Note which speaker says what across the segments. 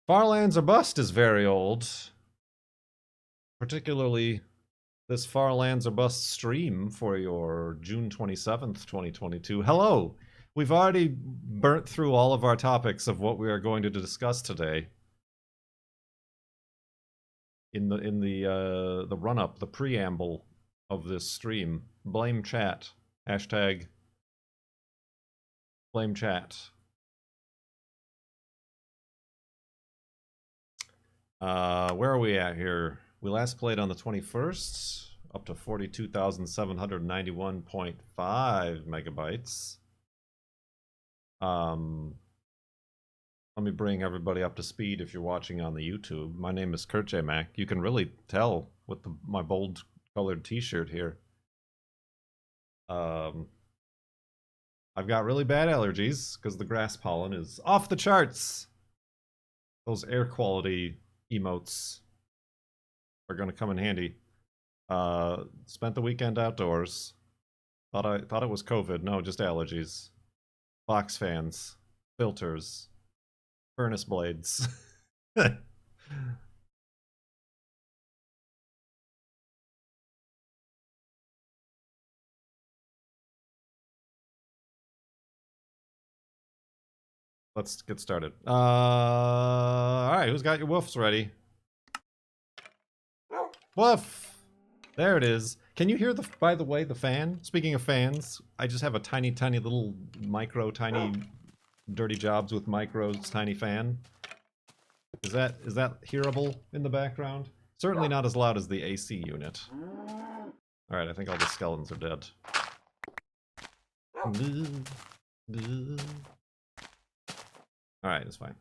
Speaker 1: Farlands or Bust is very old. Particularly this Farlands or Bust stream for your June 27th, 2022. Hello! We've already burnt through all of our topics of what we are going to discuss today. In the run-up, the preamble of this stream. Blame chat. Hashtag blame chat. Where are we at here? We last played on the 21st, up to 42,791.5 megabytes. Let me bring everybody up to speed if you're watching on the YouTube. My name is Kurt J. Mac. You can really tell with my bold colored t-shirt here. I've got really bad allergies because the grass pollen is off the charts. Those air quality emotes are going to come in handy. Spent the weekend outdoors. Thought it was COVID. No, just allergies. Box fans, filters, furnace blades. Let's get started. Alright, who's got your woofs ready? Woof! There it is. Can you hear by the way, the fan? Speaking of fans, I just have a tiny little tiny dirty jobs with micros tiny fan. Is that hearable in the background? Certainly not as loud as the AC unit. Alright, I think all the skeletons are dead. Alright, it's fine.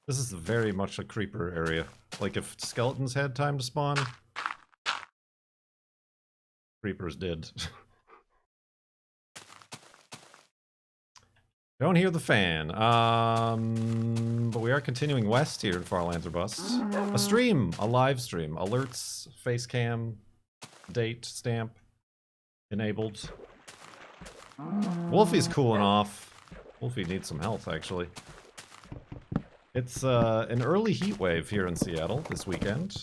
Speaker 1: This is very much a creeper area. Like if skeletons had time to spawn, creepers did. Don't hear the fan. But we are continuing west here in Farlands or Bust. A stream, a live stream. Alerts, face cam, date, stamp, enabled. Wolfie's cooling off. Wolfie needs some health, actually. It's an early heat wave here in Seattle this weekend.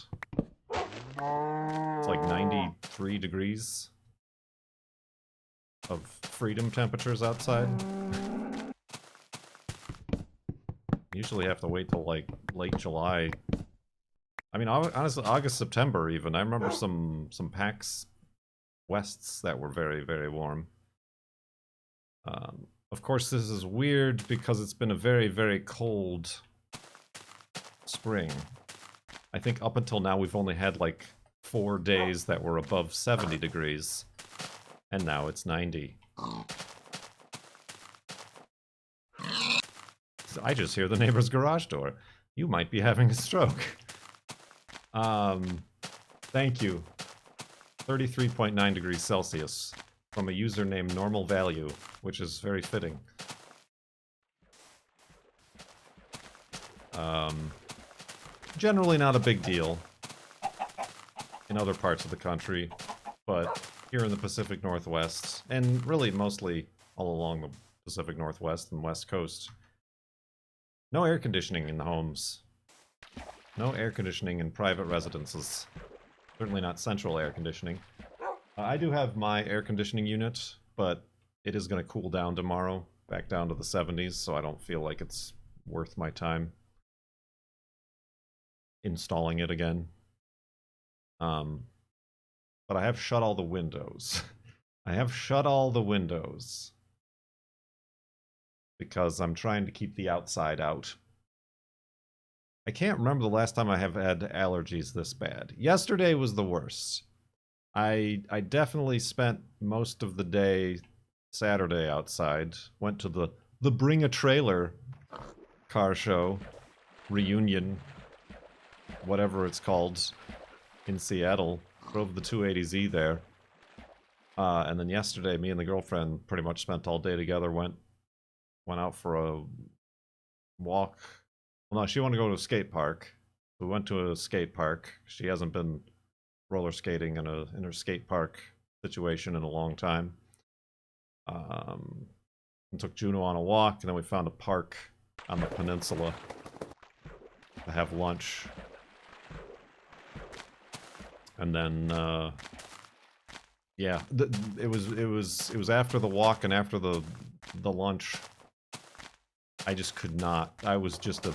Speaker 1: It's like 93 degrees of freedom temperatures outside. Usually have to wait till like late July. I mean, honestly, August, September even. I remember some PAX Wests that were very, very warm. Of course, this is weird because it's been a very, very cold spring. I think up until now we've only had like 4 days that were above 70 degrees. And now it's 90. I just hear the neighbor's garage door. You might be having a stroke. Thank you. 33.9 degrees Celsius from a user named Normal Value, which is very fitting. Generally not a big deal in other parts of the country, but here in the Pacific Northwest, and really mostly all along the Pacific Northwest and West Coast, no air conditioning in the homes. No air conditioning in private residences. Certainly not central air conditioning. I do have my air conditioning unit, but it is going to cool down tomorrow, back down to the 70s, so I don't feel like it's worth my time installing it again. But I have shut all the windows. I have shut all the windows because I'm trying to keep the outside out. I can't remember the last time I have had allergies this bad. Yesterday was the worst. I definitely spent most of the day Saturday outside. Went to the Bring a Trailer car show reunion, whatever it's called, in Seattle. Drove the 280Z there. And then yesterday, me and the girlfriend pretty much spent all day together. Went out for a walk. Well, no, she wanted to go to a skate park. We went to a skate park. She hasn't been roller skating in her skate park situation in a long time. And took Juno on a walk, and then we found a park on the peninsula to have lunch. And then, yeah, it was after the walk and after the lunch. I just could not. I was just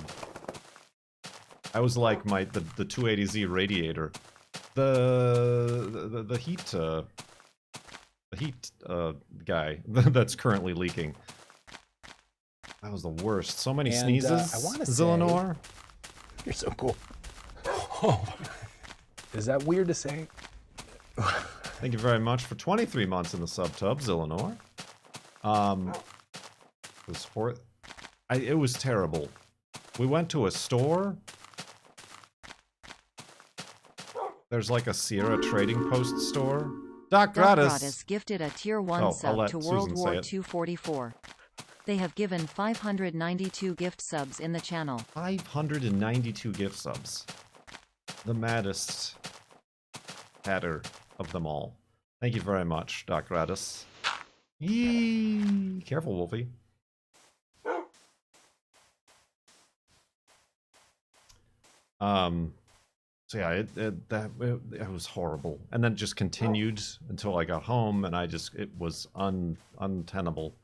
Speaker 1: I was like the 280Z radiator. The heat guy that's currently leaking. That was the worst. So many sneezes.
Speaker 2: I want to
Speaker 1: Zillinor.
Speaker 2: You're so cool. Oh, is that weird to say?
Speaker 1: Thank you very much for 23 months in the subtub, Zillinor. It was terrible. We went to a store. There's like a Sierra Trading Post store. Doc Gratis
Speaker 3: gifted a Tier 1 sub to World War II 44. They have given 592 gift subs in the channel.
Speaker 1: 592 gift subs. The maddest hatter of them all. Thank you very much, Doc Gratis. Yee! Careful, Wolfie. So yeah, it was horrible, and then just continued until I got home, and it was untenable.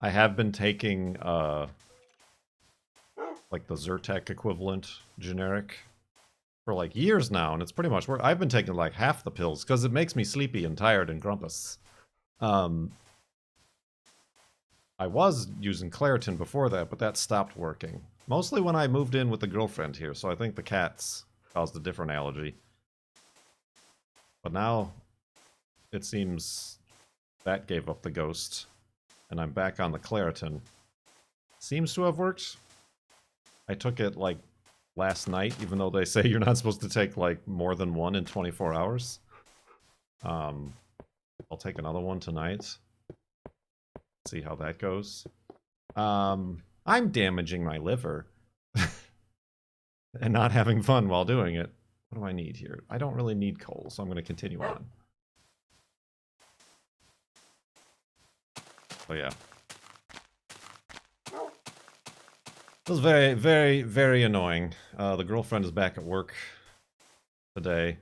Speaker 1: I have been taking like the Zyrtec equivalent generic for like years now, and it's pretty much worked. I've been taking like half the pills because it makes me sleepy and tired and grumpus. I was using Claritin before that, but that stopped working. Mostly when I moved in with the girlfriend here, so I think the cats caused a different allergy. But now, it seems that gave up the ghost, and I'm back on the Claritin. Seems to have worked. I took it, like, last night, even though they say you're not supposed to take, like, more than one in 24 hours. I'll take another one tonight. See how that goes. I'm damaging my liver. And not having fun while doing it. What do I need here? I don't really need coal, so I'm going to continue on. Oh yeah. It was very, very, very annoying. The girlfriend is back at work today.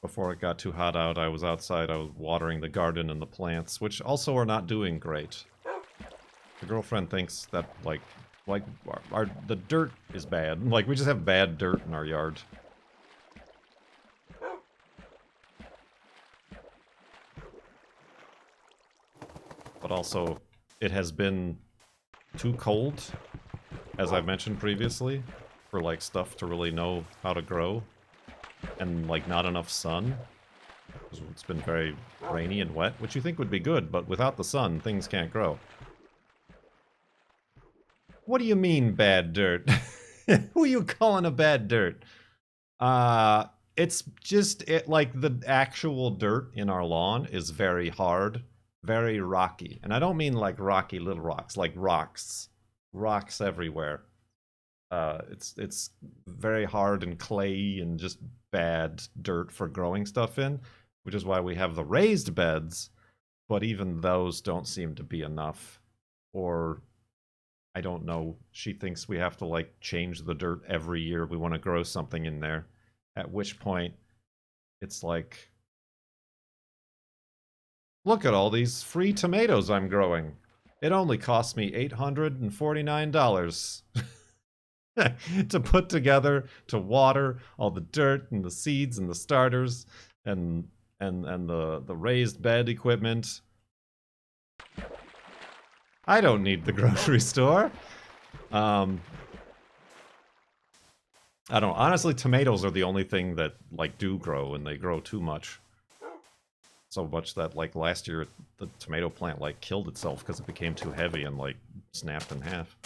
Speaker 1: Before it got too hot out, I was outside. I was watering the garden and the plants, which also are not doing great. The girlfriend thinks that, like the dirt is bad. Like, we just have bad dirt in our yard. But also, it has been too cold, as I've mentioned previously, for, like, stuff to really know how to grow. And, like, not enough sun. It's been very rainy and wet, which you think would be good, but without the sun, things can't grow. What do you mean, bad dirt? Who are you calling a bad dirt? It's just, like, the actual dirt in our lawn is very hard, very rocky. And I don't mean, like, rocky little rocks, like rocks. Rocks everywhere. It's very hard and clayey and just bad dirt for growing stuff in, which is why we have the raised beds, but even those don't seem to be enough. Or, I don't know, she thinks we have to, like, change the dirt every year we want to grow something in there, at which point it's like, look at all these free tomatoes I'm growing. It only cost me $849 to put together, to water all the dirt and the seeds and the starters and the raised bed equipment. I don't need the grocery store. I don't know. Honestly, tomatoes are the only thing that, like, do grow, and they grow too much. So much that, like, last year the tomato plant, like, killed itself because it became too heavy and, like, snapped in half.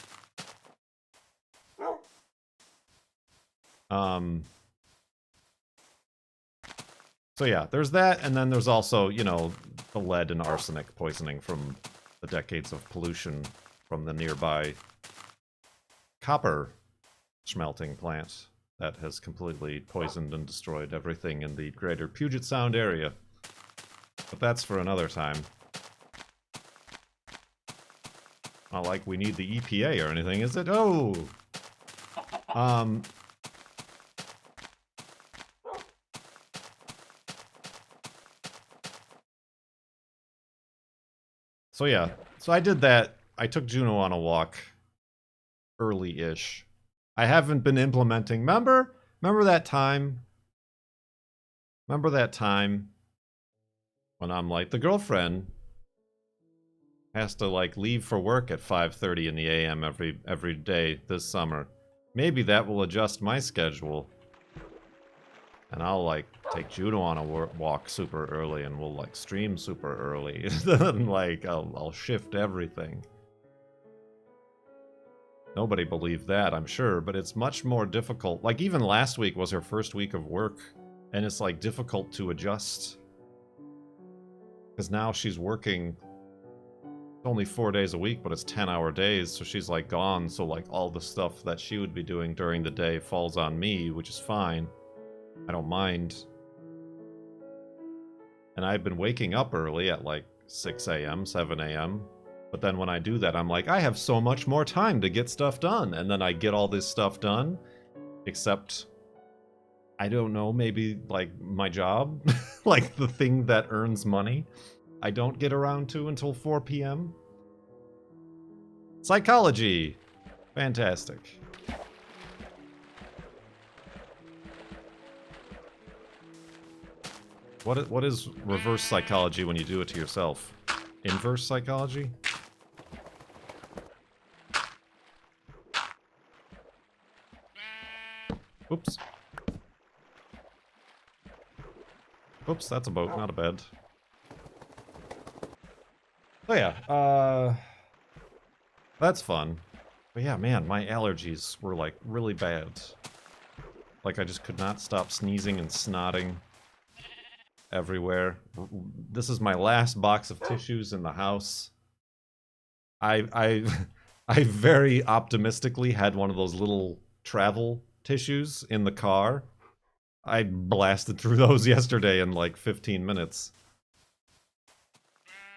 Speaker 1: So yeah, there's that, and then there's also, you know, the lead and arsenic poisoning from the decades of pollution from the nearby copper smelting plant that has completely poisoned and destroyed everything in the greater Puget Sound area. But that's for another time. Not like we need the EPA or anything, is it? Oh! So yeah, so I did that. I took Juno on a walk early-ish. I haven't been implementing. Remember that time? Remember that time when I'm like, the girlfriend has to like leave for work at 5:30 in the AM every day this summer. Maybe that will adjust my schedule. And I'll like take Juno on a walk super early and we'll like stream super early. Then like I'll shift everything. Nobody believed that, I'm sure, but it's much more difficult. Like even last week was her first week of work and it's like difficult to adjust. Because now she's working only 4 days a week, but it's 10-hour days, so she's like gone, so like all the stuff that she would be doing during the day falls on me, which is fine. I don't mind. And I've been waking up early at like 6 a.m., 7 a.m. But then when I do that, I'm like, I have so much more time to get stuff done. And then I get all this stuff done, except, I don't know, maybe like my job, like the thing that earns money, I don't get around to until 4 p.m. Psychology! Fantastic. What is reverse psychology when you do it to yourself? Inverse psychology? Oops. Oops, that's a boat, not a bed. So yeah, that's fun. But yeah, man, my allergies were like really bad. Like I just could not stop sneezing and snotting everywhere. This is my last box of tissues in the house. I very optimistically had one of those little travel tissues in the car. I blasted through those yesterday in like 15 minutes.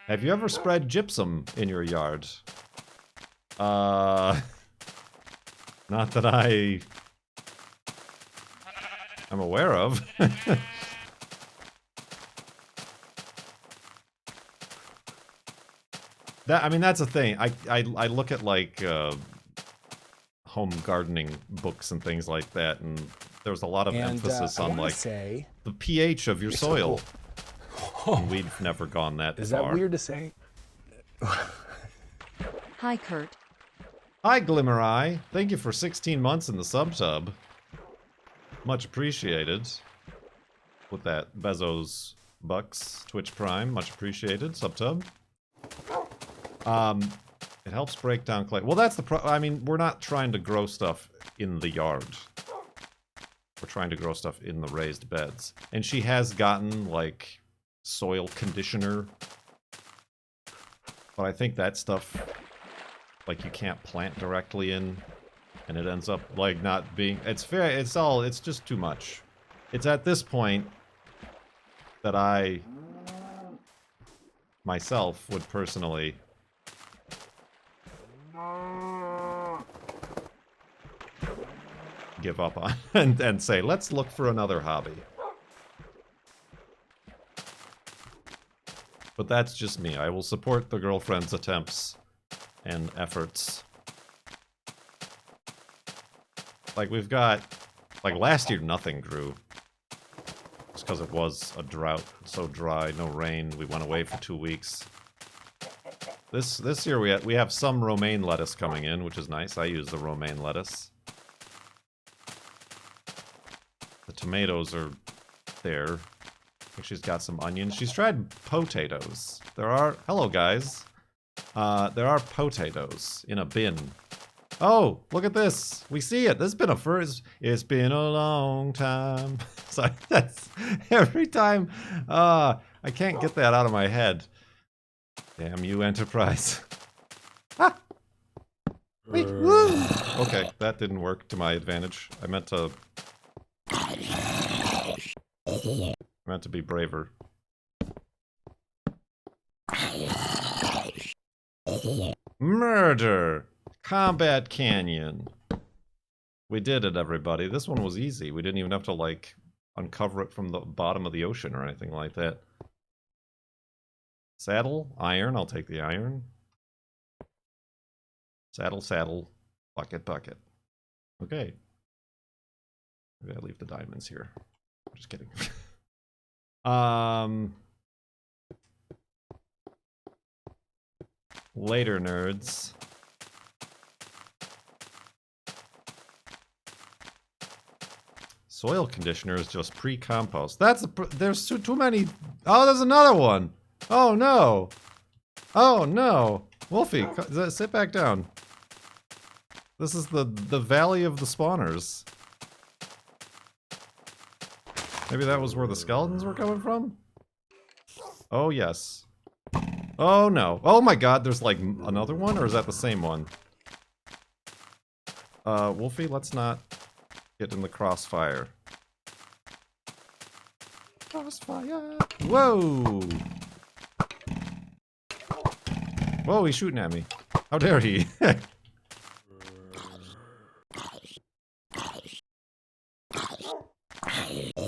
Speaker 1: Have you ever spread gypsum in your yard? Not that I'm aware of. I mean, that's a thing. I look at like home gardening books and things like that, and there's a lot of emphasis on like the pH of your soil.
Speaker 2: So cool.
Speaker 1: And we've never gone that far.
Speaker 2: Is that weird to say?
Speaker 3: Hi, Kurt.
Speaker 1: Hi, Glimmer Eye. Thank you for 16 months in the sub-tub. Much appreciated. With that Bezos bucks, Twitch Prime, much appreciated. Sub-tub. It helps break down clay. Well, that's the I mean, we're not trying to grow stuff in the yard. We're trying to grow stuff in the raised beds. And she has gotten, like, soil conditioner. But I think that stuff, like, you can't plant directly in. And it ends up, like, not being... It's just too much. It's at this point that I, myself, would personally... give up on and say, let's look for another hobby. But that's just me. I will support the girlfriend's attempts and efforts. Like, we've got... Like, last year, nothing grew. Just because it was a drought. So dry, no rain. We went away for 2 weeks. This year, we have some romaine lettuce coming in, which is nice. I use the romaine lettuce. The tomatoes are there. I think she's got some onions. She's tried potatoes. Hello guys. There are potatoes in a bin. Oh, look at this. We see it. This has been a first. It's been a long time. So that's every time. I can't get that out of my head. Damn you, Enterprise. Ah! Wait, woo! Okay, that didn't work to my advantage. I meant to be braver. Murder! Combat Canyon. We did it, everybody. This one was easy. We didn't even have to, like, uncover it from the bottom of the ocean or anything like that. Saddle, iron. I'll take the iron. Saddle, saddle. Bucket, bucket. Okay. Maybe I leave the diamonds here. I'm just kidding. Later, nerds. Soil conditioner is just pre-compost. That's there's too many. Oh, there's another one. Oh no. Oh no. Wolfie, sit back down. This is the valley of the spawners. Maybe that was where the skeletons were coming from? Oh yes. Oh no. Oh my god, there's like another one, or is that the same one? Wolfie, let's not get in the crossfire. Crossfire! Whoa! Whoa, he's shooting at me. How dare he?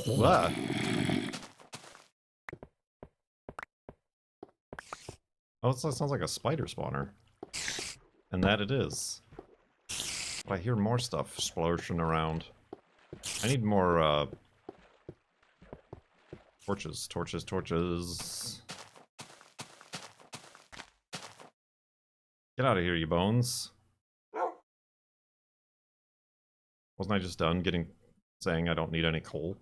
Speaker 1: What? Oh, it sounds like a spider spawner. And that it is. But I hear more stuff splashing around. I need more, torches, torches, torches. Get out of here, you bones. Wasn't I just done saying I don't need any coal?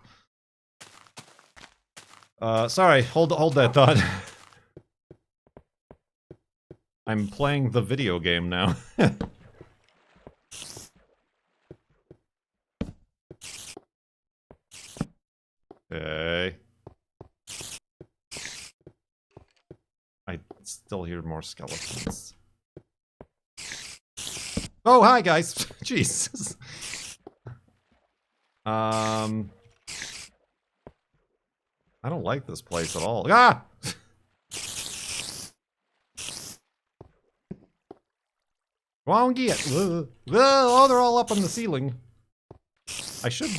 Speaker 1: Sorry, hold that thought. I'm playing the video game now. Okay. I still hear more skeletons. Oh, hi guys! Jesus. I don't like this place at all. Ah! Won't get. Oh, they're all up on the ceiling. I should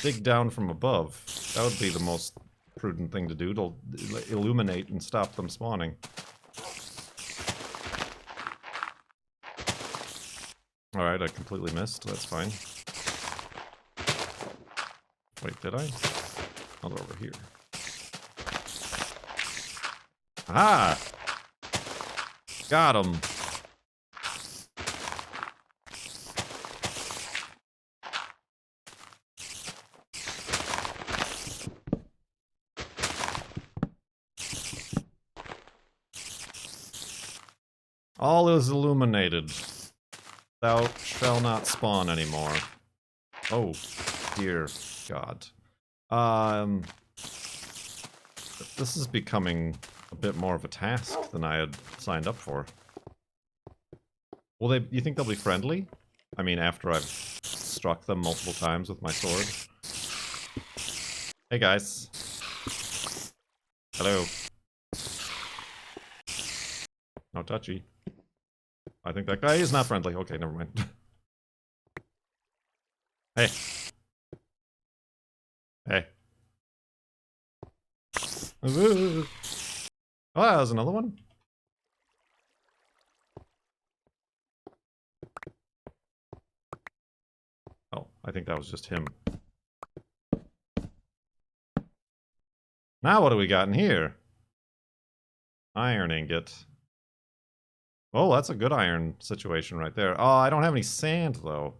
Speaker 1: dig down from above. That would be the most prudent thing to do, to illuminate and stop them spawning. Alright, I completely missed. That's fine. Wait, did I? Oh, they're over here. Ah! Got him. All is illuminated. Thou shall not spawn anymore. Oh, dear God. This is becoming a bit more of a task than I had signed up for. Will you think they'll be friendly? I mean, after I've struck them multiple times with my sword. Hey guys. Hello. No touchy. I think that guy is not friendly. Okay, never mind. Hey. Hey. Oh, there's another one. Oh, I think that was just him. Now what do we got in here? Iron ingot. Oh, that's a good iron situation right there. Oh, I don't have any sand, though.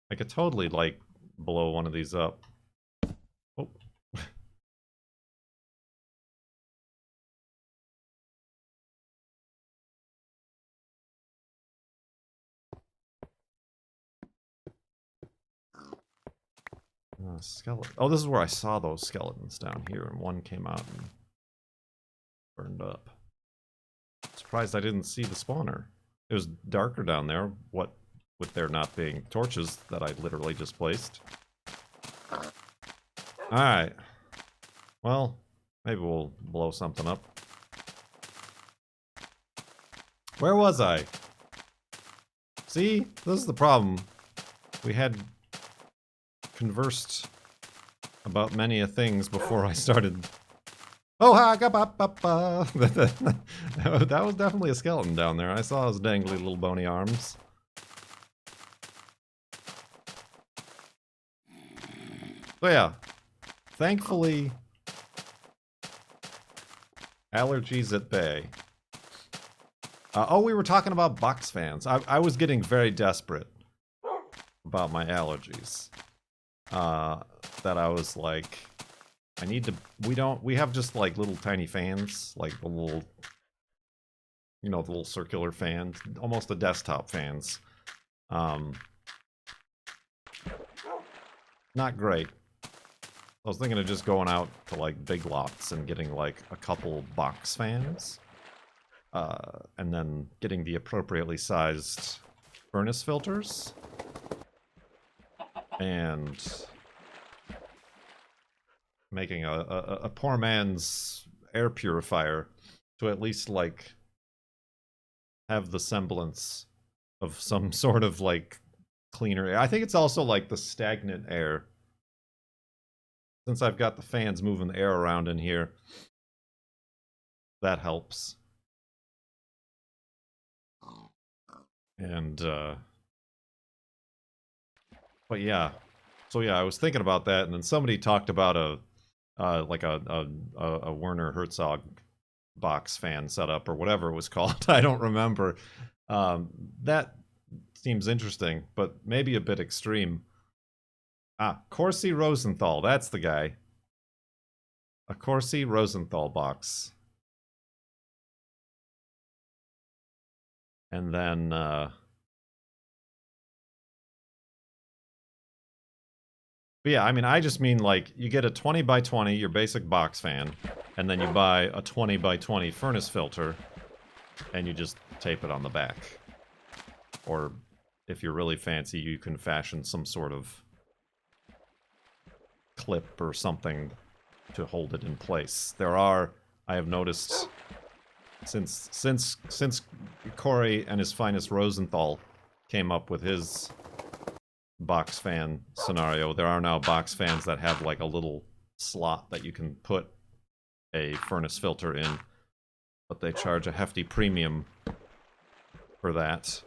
Speaker 1: I could totally, like, blow one of these up. Oh. Skeleton. Oh, this is where I saw those skeletons down here, and one came out and burned up. Surprised I didn't see the spawner. It was darker down there, what with there not being torches that I literally just placed. Alright. Well, maybe we'll blow something up. Where was I? See? This is the problem. We had conversed about many a things before I started. Oh, ha, ga, ba, ba, ba. That was definitely a skeleton down there. I saw his dangly little bony arms. So yeah, thankfully, allergies at bay. Oh, we were talking about box fans. I was getting very desperate about my allergies. That I was like, I need to, we have just like little tiny fans, like the little, you know, the little circular fan, almost the desktop fans. Not great. I was thinking of just going out to like Big Lots and getting like a couple box fans. And then getting the appropriately sized furnace filters. And making a poor man's air purifier to at least like have the semblance of some sort of like cleaner air. I think it's also like the stagnant air. Since I've got the fans moving the air around in here, that helps. And but yeah, so yeah, I was thinking about that, and then somebody talked about a Werner Herzog box fan setup or whatever it was called. I don't remember. That seems interesting, but maybe a bit extreme. Ah, Corsi Rosenthal, that's the guy. A Corsi Rosenthal box. And then but yeah, I mean, I just mean like you get a 20 by 20, your basic box fan, and then you buy a 20 by 20 furnace filter, and you just tape it on the back. Or if you're really fancy, you can fashion some sort of clip or something to hold it in place. There are, I have noticed, since Corey and his finest Rosenthal came up with his box fan scenario, there are now box fans that have like a little slot that you can put a furnace filter in, but they charge a hefty premium for that.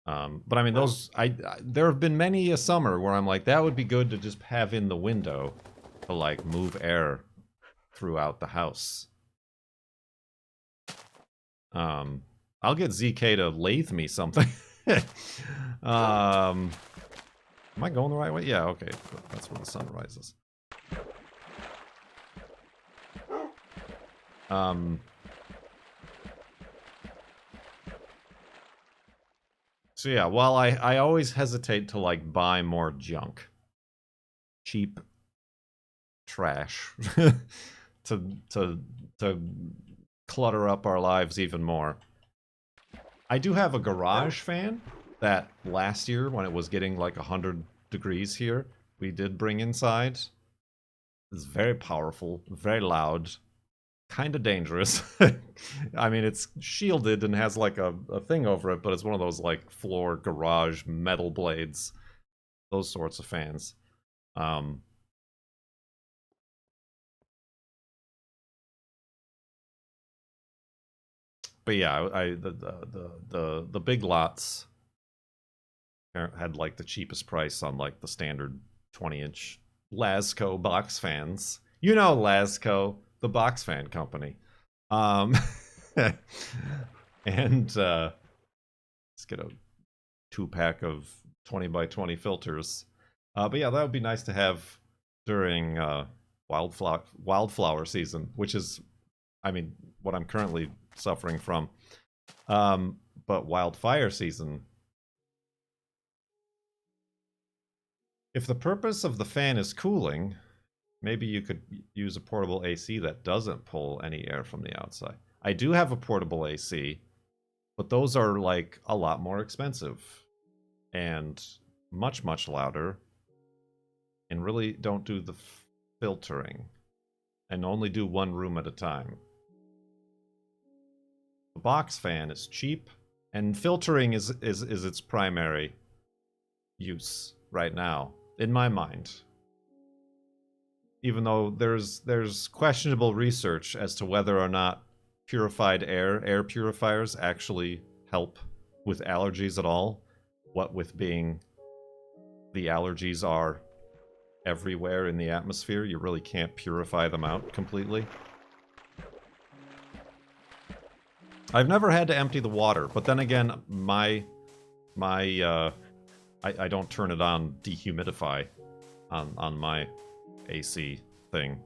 Speaker 1: But I mean, those, there have been many a summer where I'm like, that would be good to just have in the window to like move air throughout the house. I'll get ZK to lathe me something. Am I going the right way? Yeah, okay. That's where the sun rises. So yeah, while I always hesitate to like buy more junk. Cheap trash. to clutter up our lives even more. I do have a garage fan that last year, when it was getting like 100 degrees here, we did bring inside. It's very powerful, very loud, kind of dangerous. I mean, it's shielded and has like a thing over it, but it's one of those like floor garage metal blades. Those sorts of fans. But yeah, the Big Lots had like the cheapest price on like the standard 20-inch Lasco box fans. You know Lasco, the box fan company. And let's get a 2-pack of 20 by 20 filters. But yeah, that would be nice to have during wildflower season, which is, I mean, what I'm currently suffering from. But wildfire season. If the purpose of the fan is cooling, maybe you could use a portable AC that doesn't pull any air from the outside. I do have a portable AC, but those are like a lot more expensive and much, much louder and really don't do the filtering and only do one room at a time. box fan is cheap, and filtering is its primary use right now, in my mind. Even though there's questionable research as to whether or not purified air purifiers actually help with allergies at all. What with being the allergies are everywhere in the atmosphere, you really can't purify them out completely. I've never had to empty the water, but then again, I don't turn it on dehumidify on my AC thing.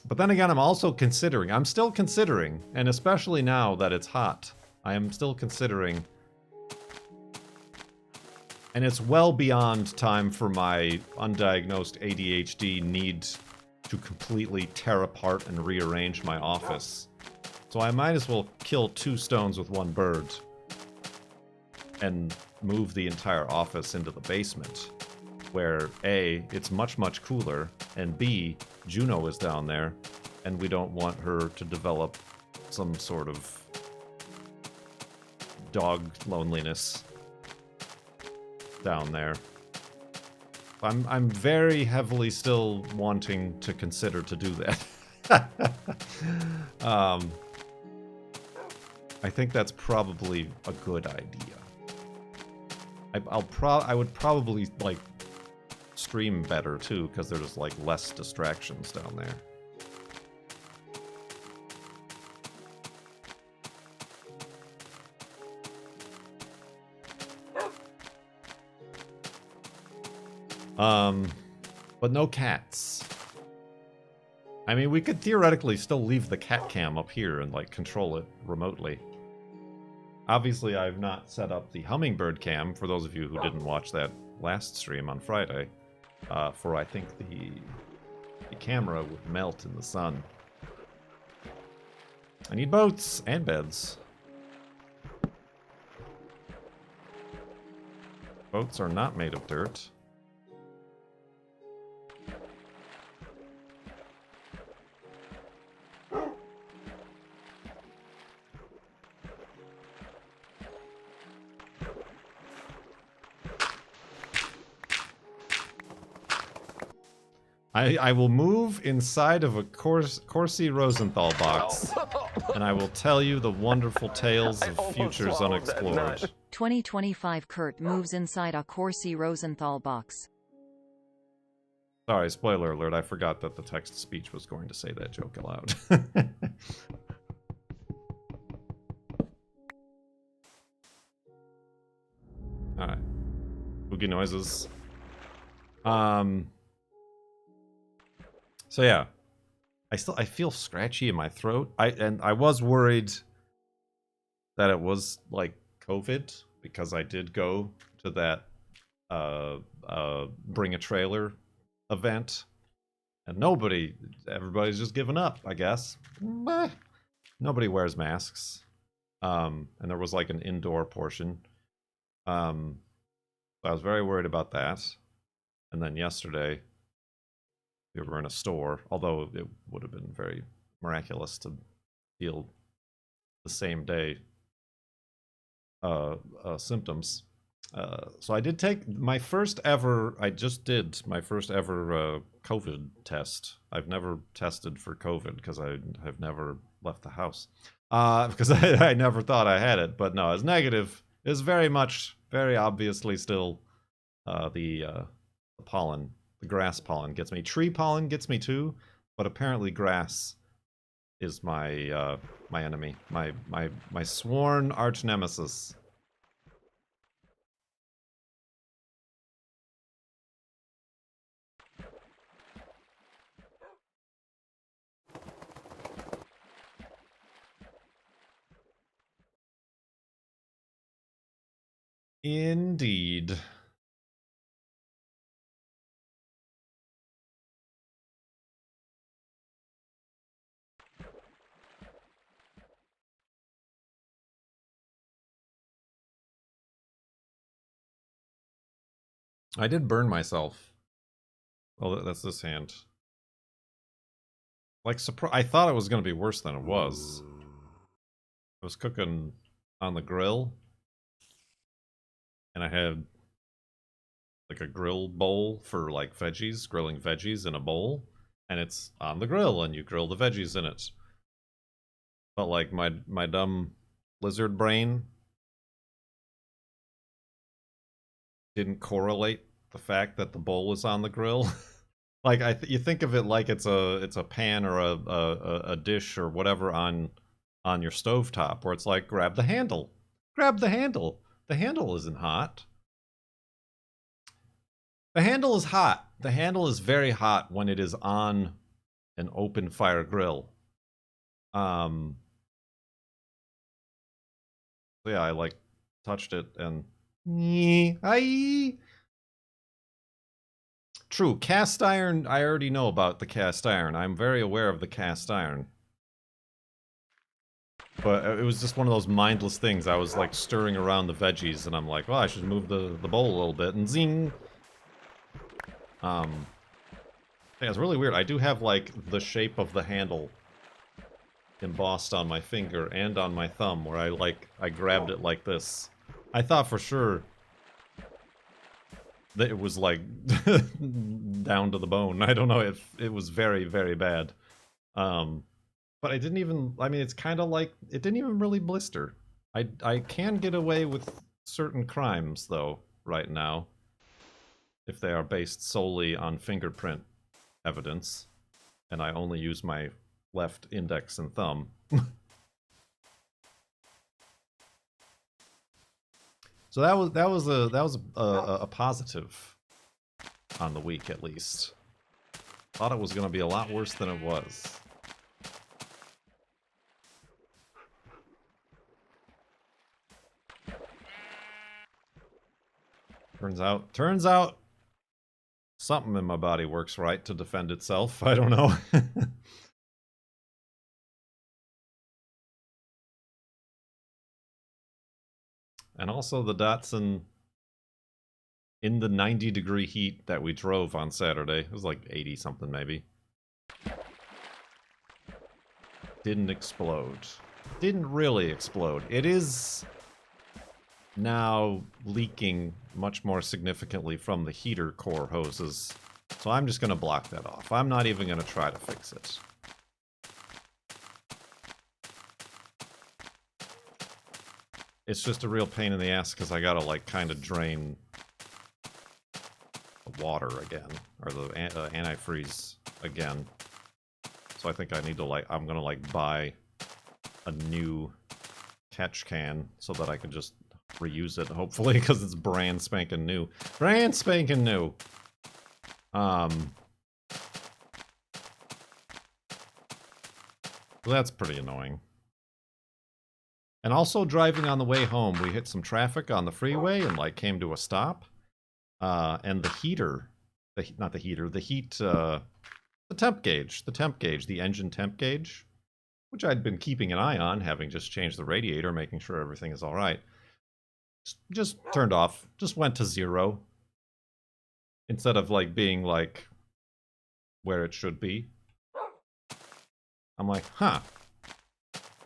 Speaker 1: But then again, I'm still considering, and especially now that it's hot, I am still considering, and it's well beyond time for my undiagnosed ADHD need to completely tear apart and rearrange my office. So I might as well kill 2 stones with 1 bird and move the entire office into the basement, where A, it's much, much cooler, and B, Juno is down there, and we don't want her to develop some sort of dog loneliness down there. I'm very heavily still wanting to consider to do that. I think that's probably a good idea. I would probably like stream better too, because there's like less distractions down there. But no cats. I mean, we could theoretically still leave the cat cam up here and like control it remotely. Obviously, I've not set up the hummingbird cam, for those of you who didn't watch that last stream on Friday, for I think the camera would melt in the sun. I need boats and beds. Boats are not made of dirt. I will move inside of a Corsi Rosenthal box, and I will tell you the wonderful tales of futures unexplored.
Speaker 3: 2025 Kurt moves inside a Corsi Rosenthal box.
Speaker 1: Sorry, spoiler alert, I forgot that the text-to-speech was going to say that joke aloud. Alright. Spooky noises. So yeah, I feel scratchy in my throat. I was worried that it was like COVID, because I did go to that Bring a Trailer event, and everybody's just given up, I guess. Nobody wears masks. And there was like an indoor portion. So I was very worried about that. And then yesterday, we were in a store, although it would have been very miraculous to feel the same day symptoms. So I did take my first ever, COVID test. I've never tested for COVID because I have never left the house. Because I never thought I had it, but no, it's negative. It's very obviously still the pollen. The grass pollen gets me. Tree pollen gets me too, but apparently grass is my my enemy, my sworn arch nemesis. Indeed. I did burn myself. Oh, that's this hand. Like, I thought it was going to be worse than it was. I was cooking on the grill, and I had like a grill bowl for like veggies, grilling veggies in a bowl, and it's on the grill, and you grill the veggies in it. But like my dumb lizard brain didn't correlate the fact that the bowl was on the grill. Like you think of it like it's a pan or a dish or whatever on your stovetop, where it's like grab the handle. Grab the handle. The handle isn't hot. The handle is hot. The handle is very hot when it is on an open fire grill. So yeah, I like touched it and aye. True, cast iron, I already know about the cast iron. I'm very aware of the cast iron. But it was just one of those mindless things. I was like stirring around the veggies and I'm like, well, I should move the bowl a little bit, and zing! Yeah, it's really weird. I do have like the shape of the handle embossed on my finger and on my thumb, where I grabbed it like this. I thought for sure that it was like down to the bone. I don't know, it was very, very bad. But I didn't even, I mean, it's kind of like, it didn't even really blister. I can get away with certain crimes, though, right now, if they are based solely on fingerprint evidence, and I only use my left index and thumb. So that was a positive on the week, at least. Thought it was going to be a lot worse than it was. Turns out something in my body works right to defend itself. I don't know. And also the Datsun, in the 90-degree heat that we drove on Saturday, it was like 80 something maybe, didn't explode. Didn't really explode. It is now leaking much more significantly from the heater core hoses, so I'm just going to block that off. I'm not even going to try to fix it. It's just a real pain in the ass because I gotta like kind of drain the water again, or the antifreeze again. So I think I need to like, I'm gonna like buy a new catch can so that I can just reuse it, hopefully, because it's brand spanking new. Brand spanking new! Well, that's pretty annoying. And also driving on the way home, we hit some traffic on the freeway and like came to a stop. And the heater, not the heater, the heat, the temp gauge, the engine temp gauge, which I'd been keeping an eye on, having just changed the radiator, making sure everything is all right. Just turned off, just went to 0. Instead of like being like where it should be. I'm like, huh.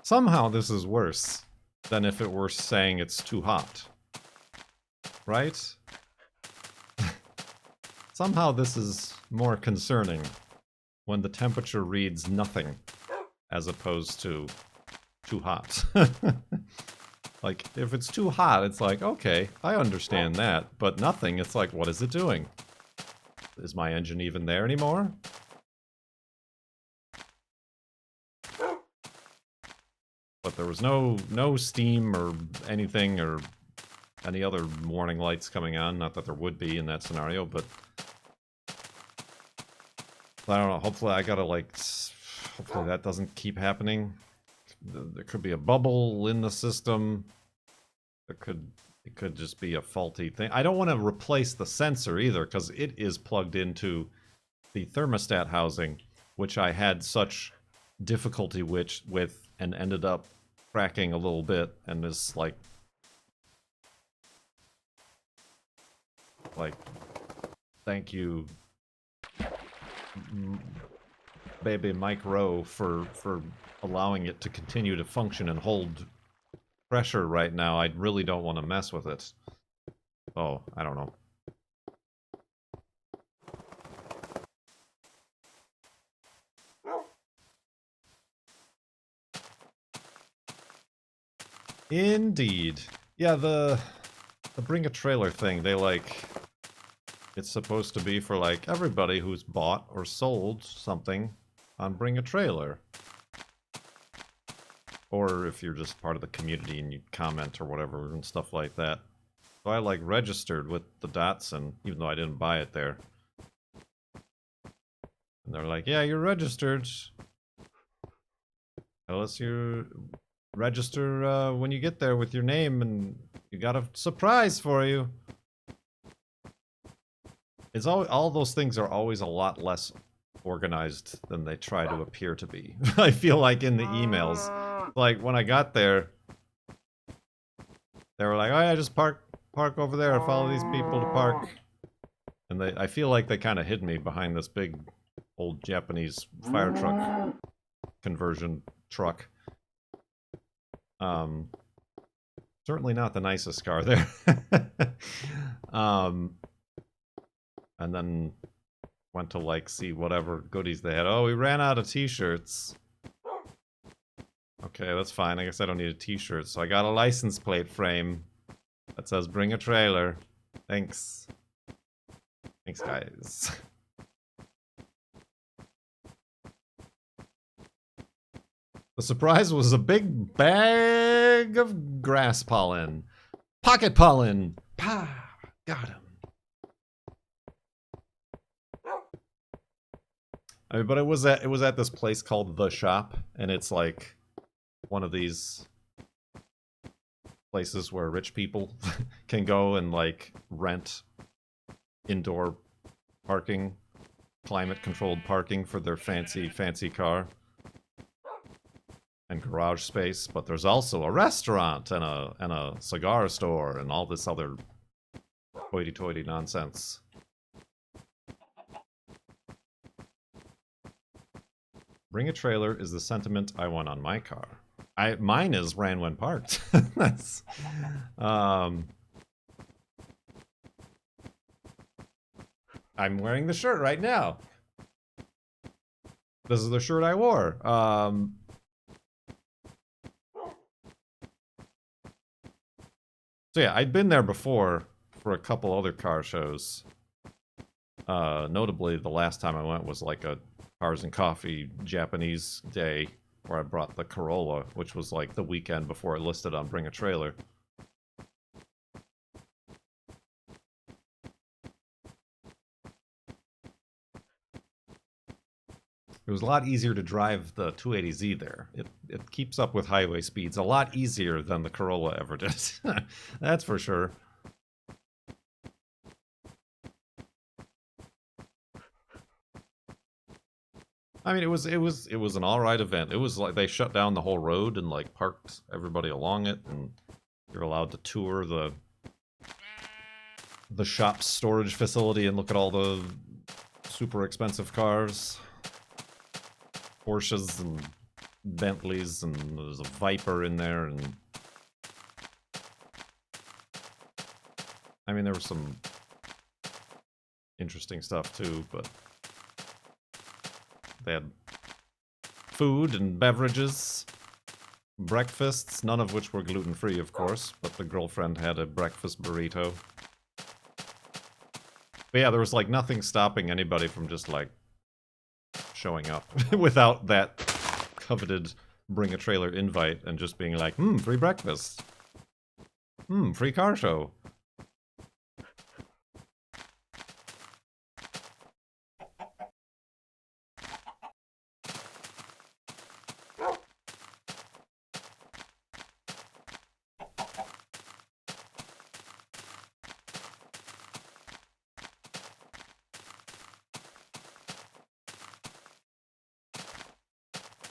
Speaker 1: Somehow this is worse than if it were saying it's too hot. Right? Somehow this is more concerning when the temperature reads nothing as opposed to too hot. Like, if it's too hot, it's like, okay, I understand that, but nothing, it's like, what is it doing? Is my engine even there anymore? But there was no steam or anything or any other warning lights coming on. Not that there would be in that scenario, but I don't know. Hopefully I gotta like, hopefully that doesn't keep happening. There could be a bubble in the system. It could just be a faulty thing. I don't want to replace the sensor either, because it is plugged into the thermostat housing, which I had such difficulty with and ended up cracking a little bit, and is like thank you, baby Mike Rowe, for allowing it to continue to function and hold pressure right now. I really don't want to mess with it. Oh, I don't know. Indeed. Yeah, the bring a trailer thing, they like... It's supposed to be for, like, everybody who's bought or sold something on Bring a Trailer. Or if you're just part of the community and you comment or whatever and stuff like that. So I, like, registered with the Datsun, even though I didn't buy it there. And they're like, yeah, you're registered. Tell us you register when you get there with your name, and you got a surprise for you. It's all those things are always a lot less organized than they try to appear to be. I feel like in the emails, like when I got there, they were like, "Oh yeah, just park over there. Follow these people to park." And I feel like they kind of hid me behind this big old Japanese fire truck conversion truck. Certainly not the nicest car there. And then went to, like, see whatever goodies they had. Oh, we ran out of t-shirts. Okay, that's fine. I guess I don't need a t-shirt. So I got a license plate frame that says bring a trailer. Thanks. Thanks, guys. The surprise was a big bag of grass pollen. Pocket pollen! Pah! Got him. I mean, but it was at this place called The Shop, and it's like one of these places where rich people can go and, like, rent indoor parking, climate-controlled parking for their fancy car and garage space. But there's also a restaurant and a cigar store and all this other hoity-toity nonsense. Bring a trailer is the sentiment I want on my car. Mine is ran when parked. That's, I'm wearing the shirt right now. This is the shirt I wore. So yeah, I'd been there before for a couple other car shows. Notably, the last time I went was like a Cars and Coffee Japanese day where I brought the Corolla, which was like the weekend before I listed on Bring a Trailer. It was a lot easier to drive the 280Z there. It keeps up with highway speeds a lot easier than the Corolla ever did. That's for sure. I mean, it was an all-right event. It was like they shut down the whole road and, like, parked everybody along it, and you're allowed to tour the shop's storage facility and look at all the super expensive cars, Porsches and Bentleys, and there's a Viper in there, and I mean, there was some interesting stuff too, but they had food and beverages, breakfasts, none of which were gluten-free, of course, but the girlfriend had a breakfast burrito. But yeah, there was, like, nothing stopping anybody from just, like, showing up without that coveted Bring a Trailer invite and just being like, free breakfast. Free car show.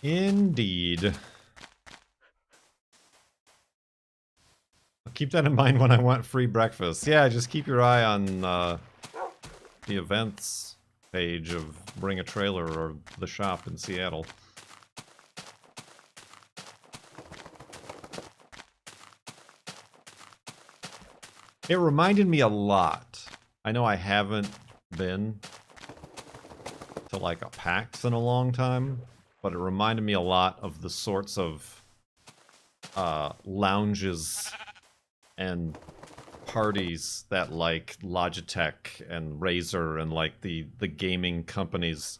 Speaker 1: Indeed. I'll keep that in mind when I want free breakfast. Yeah, just keep your eye on the events page of Bring a Trailer or the shop in Seattle. It reminded me a lot. I know I haven't been to like a PAX in a long time, but it reminded me a lot of the sorts of lounges and parties that like Logitech and Razer and like the gaming companies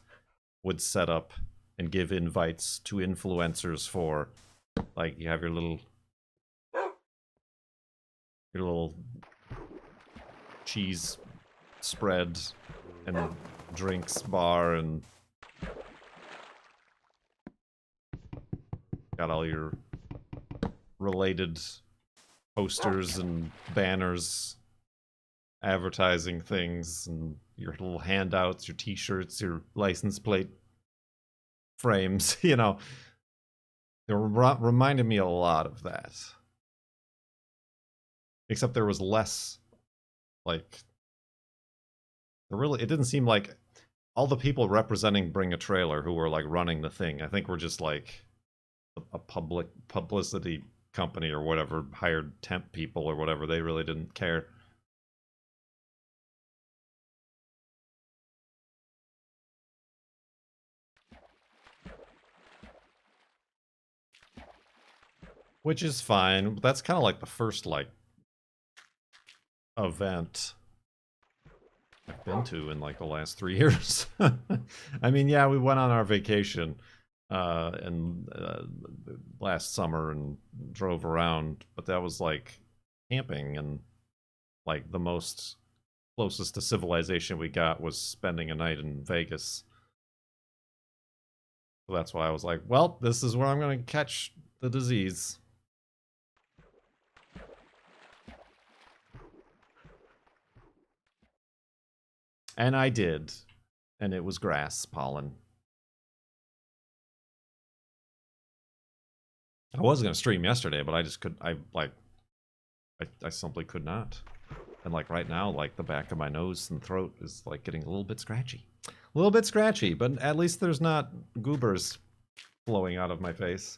Speaker 1: would set up and give invites to influencers for. Like you have your little cheese spread and drinks bar and got all your related posters and banners advertising things and your little handouts, your t-shirts, your license plate frames, you know. It reminded me a lot of that. Except there was less, like, it didn't seem like all the people representing Bring a Trailer who were like running the thing, I think were just like a publicity company or whatever, hired temp people or whatever. They really didn't care. Which is fine. That's kind of like the first, like, event I've been to in, like, the last 3 years. I mean, yeah, we went on our vacation last summer and drove around, but that was, like, camping, and, like, the most closest to civilization we got was spending a night in Vegas. So that's why I was like, well, this is where I'm going to catch the disease. And I did. And it was grass pollen. I was going to stream yesterday, but I just couldn't. I simply could not. And like right now, like the back of my nose and throat is like getting a little bit scratchy. A little bit scratchy, but at least there's not goobers flowing out of my face.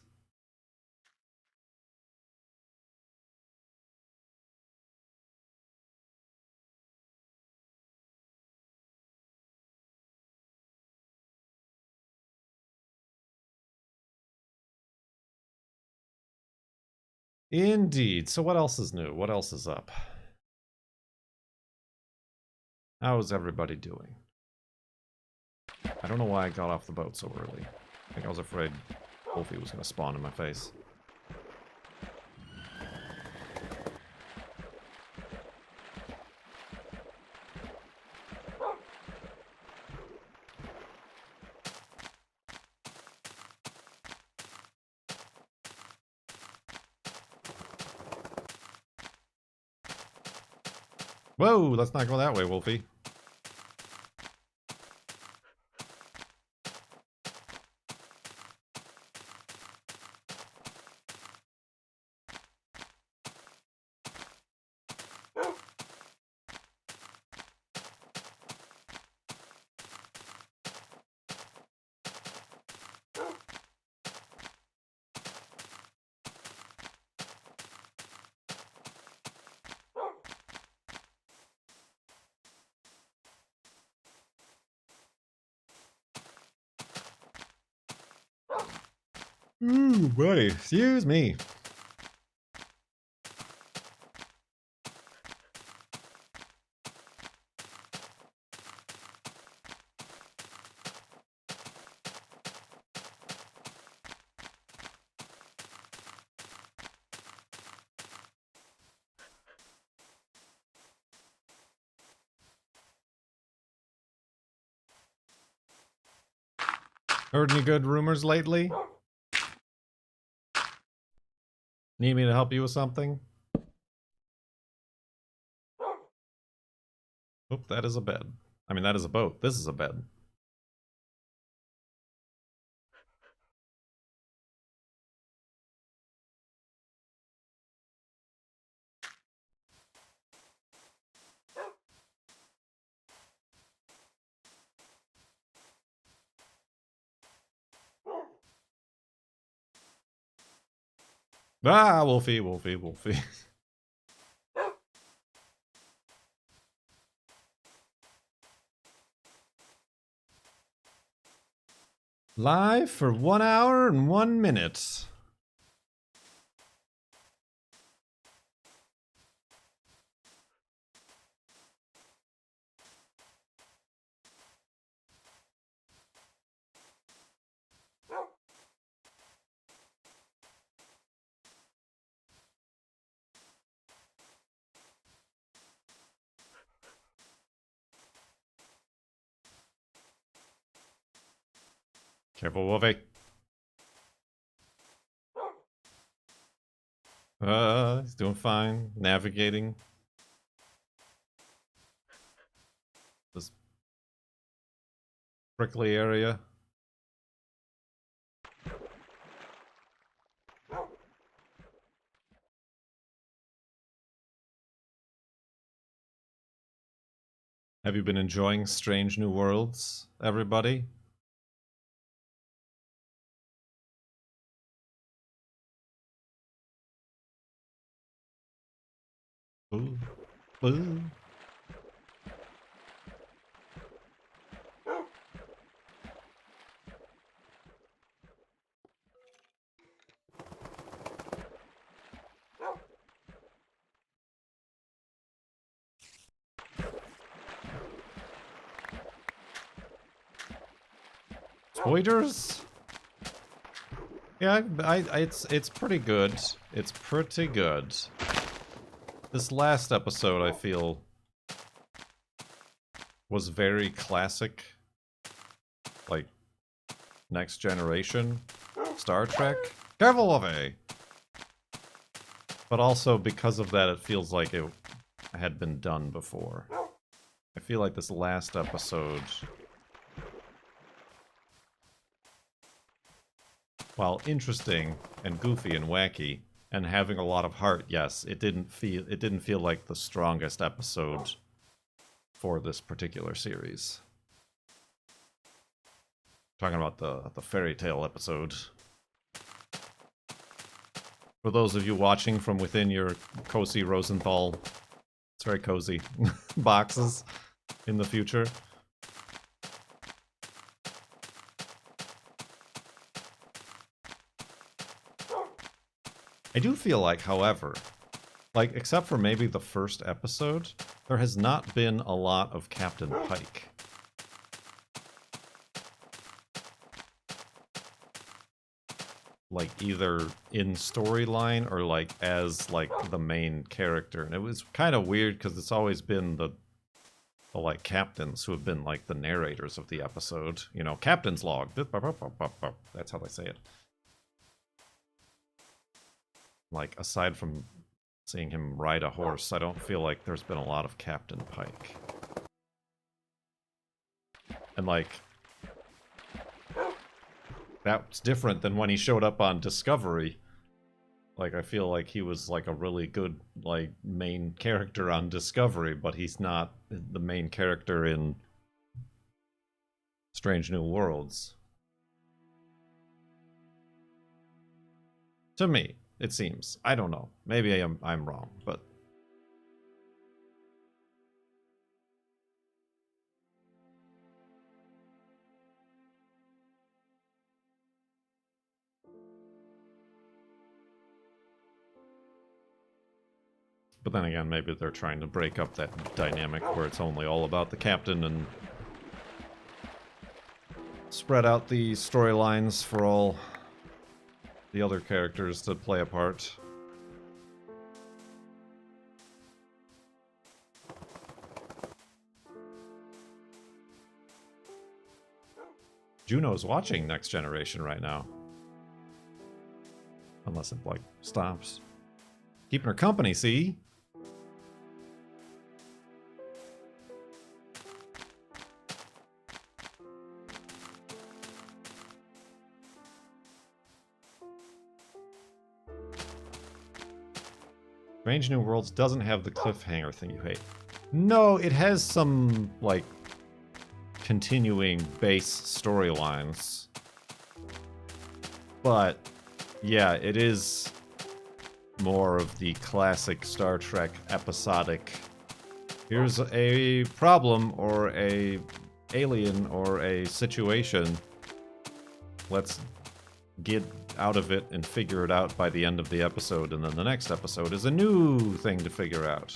Speaker 1: Indeed. So what else is new? What else is up? How is everybody doing? I don't know why I got off the boat so early. I think I was afraid Wolfie was going to spawn in my face. Whoa, let's not go that way, Wolfie. Ooh, buddy, excuse me. Heard any good rumors lately? Need me to help you with something? Oop, that is a bed. I mean, that is a boat. This is a bed. Ah, Wolfie, Wolfie, Wolfie. Live for 1 hour and 1 minute. Careful, Wolfie. He's doing fine. Navigating this prickly area. Have you been enjoying Strange New Worlds, everybody? Ooh. Ooh. Spoilers? Yeah, it's pretty good. It's pretty good. This last episode, I feel, was very classic, like Next Generation, Star Trek. Careful, Wolfie! But also because of that, it feels like it had been done before. I feel like this last episode, while interesting and goofy and wacky and having a lot of heart, yes, it didn't feel like the strongest episode for this particular series. Talking about the fairy tale episode. For those of you watching from within your cozy Rosenthal, it's very cozy, boxes in the future. I do feel like, however, like, except for maybe the first episode, there has not been a lot of Captain Pike. Like, either in storyline or, like, as, like, the main character. And it was kind of weird, because it's always been the, like, captains who have been, like, the narrators of the episode. You know, Captain's Log. That's how they say it. Like, aside from seeing him ride a horse, I don't feel like there's been a lot of Captain Pike. And, like, that's different than when he showed up on Discovery. Like, I feel like he was, like, a really good, like, main character on Discovery, but he's not the main character in Strange New Worlds. To me, it seems. I don't know. Maybe I'm wrong, but... But then again, maybe they're trying to break up that dynamic where it's only all about the captain and spread out the storylines for all the other characters to play a part. Juno's watching Next Generation right now. Unless it, like, stops. Keeping her company, see? Strange New Worlds doesn't have the cliffhanger thing you hate. No, it has some, like, continuing base storylines. But, yeah, it is more of the classic Star Trek episodic. Here's a problem or a alien or a situation. Let's get out of it and figure it out by the end of the episode, and then the next episode is a new thing to figure out.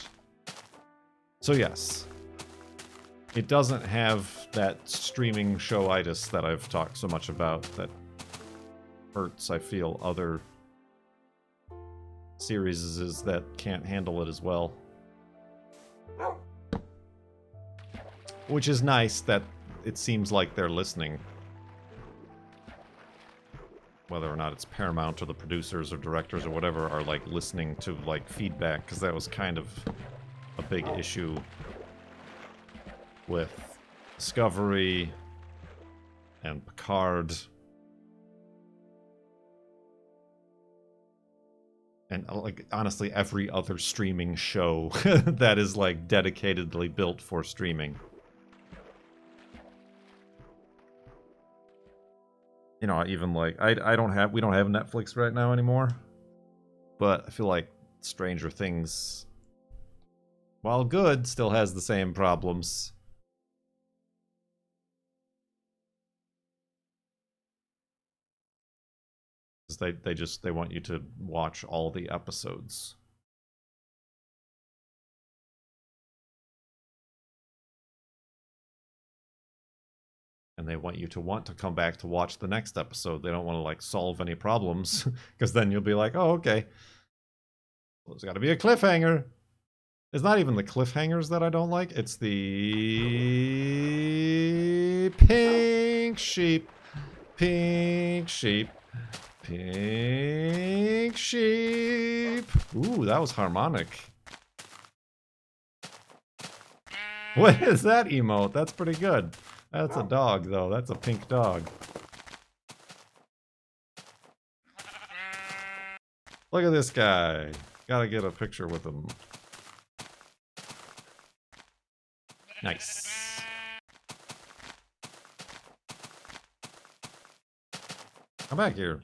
Speaker 1: So yes, it doesn't have that streaming show-itis that I've talked so much about that hurts, I feel, other series that can't handle it as well. Which is nice that it seems like they're listening. Whether or not it's Paramount or the producers or directors or whatever are like listening to like feedback, because that was kind of a big issue with Discovery and Picard. And like honestly every other streaming show that is like dedicatedly built for streaming. You know, even like we don't have Netflix right now anymore. But I feel like Stranger Things, while good, still has the same problems. They want you to watch all the episodes. And they want you to come back to watch the next episode. They don't want to like solve any problems, because then you'll be like, oh, okay. Well, there's got to be a cliffhanger. It's not even the cliffhangers that I don't like. It's the pink sheep. Pink sheep. Pink sheep. Ooh, that was harmonic. What is that emote? That's pretty good. That's a dog, though. That's a pink dog. Look at this guy. Gotta get a picture with him. Nice. Come back here.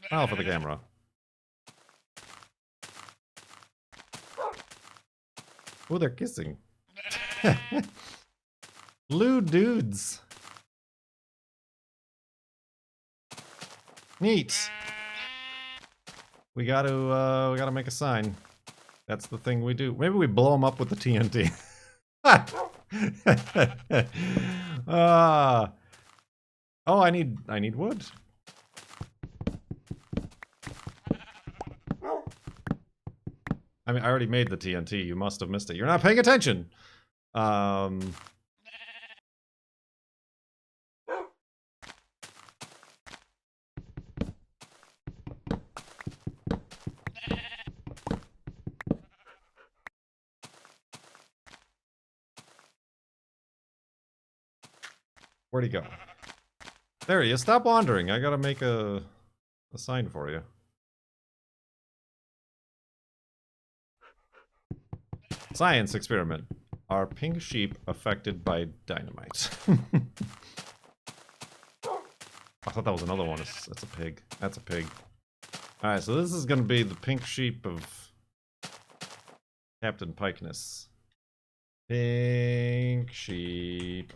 Speaker 1: Smile for the camera. Oh, they're kissing. Blue dudes. Neat. We gotta make a sign. That's the thing we do. Maybe we blow them up with the TNT. Oh, I need wood. I mean, I already made the TNT. You must have missed it. You're not paying attention. Where'd he go? There he is. Stop wandering. I gotta make a sign for you. Science experiment. Are pink sheep affected by dynamite? I thought that was another one. That's a pig. That's a pig. Alright, so this is gonna be the pink sheep of Captain Pikeness. Pink sheep.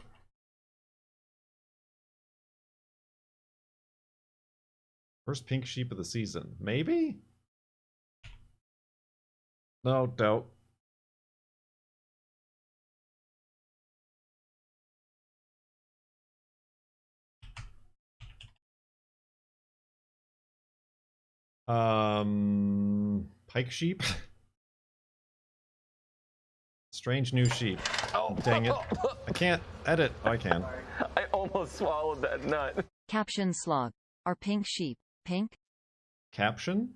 Speaker 1: First pink sheep of the season. Maybe? No, doubt. Pike sheep? Strange new sheep. Oh, dang it. I can't edit. Oh, I can.
Speaker 2: I almost swallowed that nut.
Speaker 3: Caption slog. Are pink sheep pink?
Speaker 1: Caption?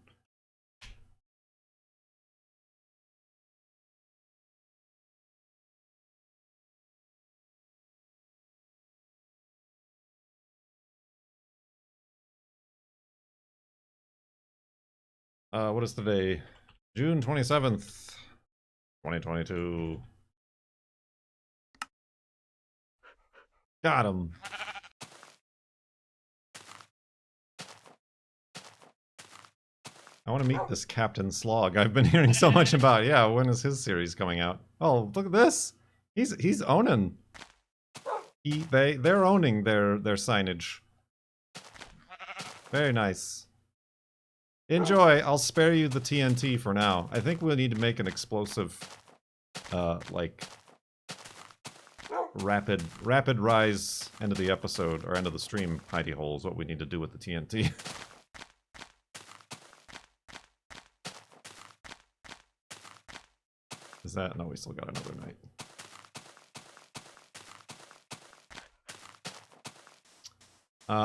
Speaker 1: What is today? June 27th, 2022. Got him. I want to meet this Captain Slog. I've been hearing so much about. Yeah, when is his series coming out? Oh, look at this. He's owning. They're owning their signage. Very nice. Enjoy. I'll spare you the TNT for now. I think we'll need to make an explosive, like, rapid rise end of the episode, or end of the stream hidey hole is what we need to do with the TNT. Is that? No, we still got another night.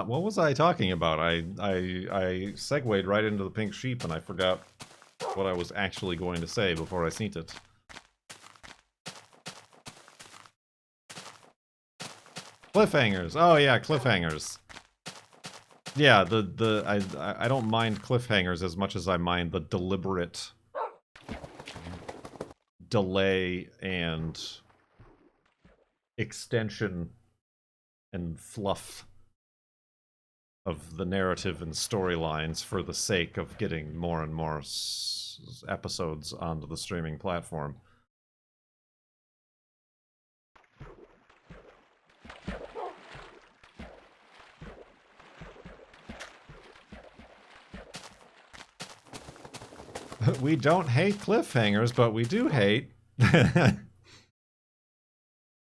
Speaker 1: What was I talking about? I segued right into the pink sheep and I forgot what I was actually going to say before I seen it. Cliffhangers. Oh yeah, cliffhangers. Yeah, I don't mind cliffhangers as much as I mind the deliberate delay and extension and fluff of the narrative and storylines for the sake of getting more and more episodes onto the streaming platform. We don't hate cliffhangers, but we do hate. See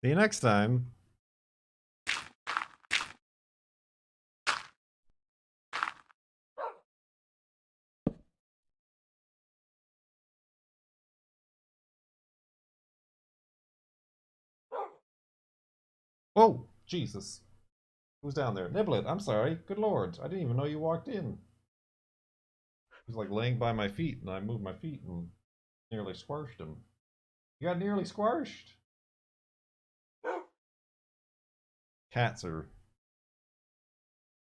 Speaker 1: you next time. Whoa, Jesus. Who's down there? Niblet, I'm sorry. Good lord. I didn't even know you walked in. He was like laying by my feet, and I moved my feet and nearly squashed him. You got nearly squashed? Cats are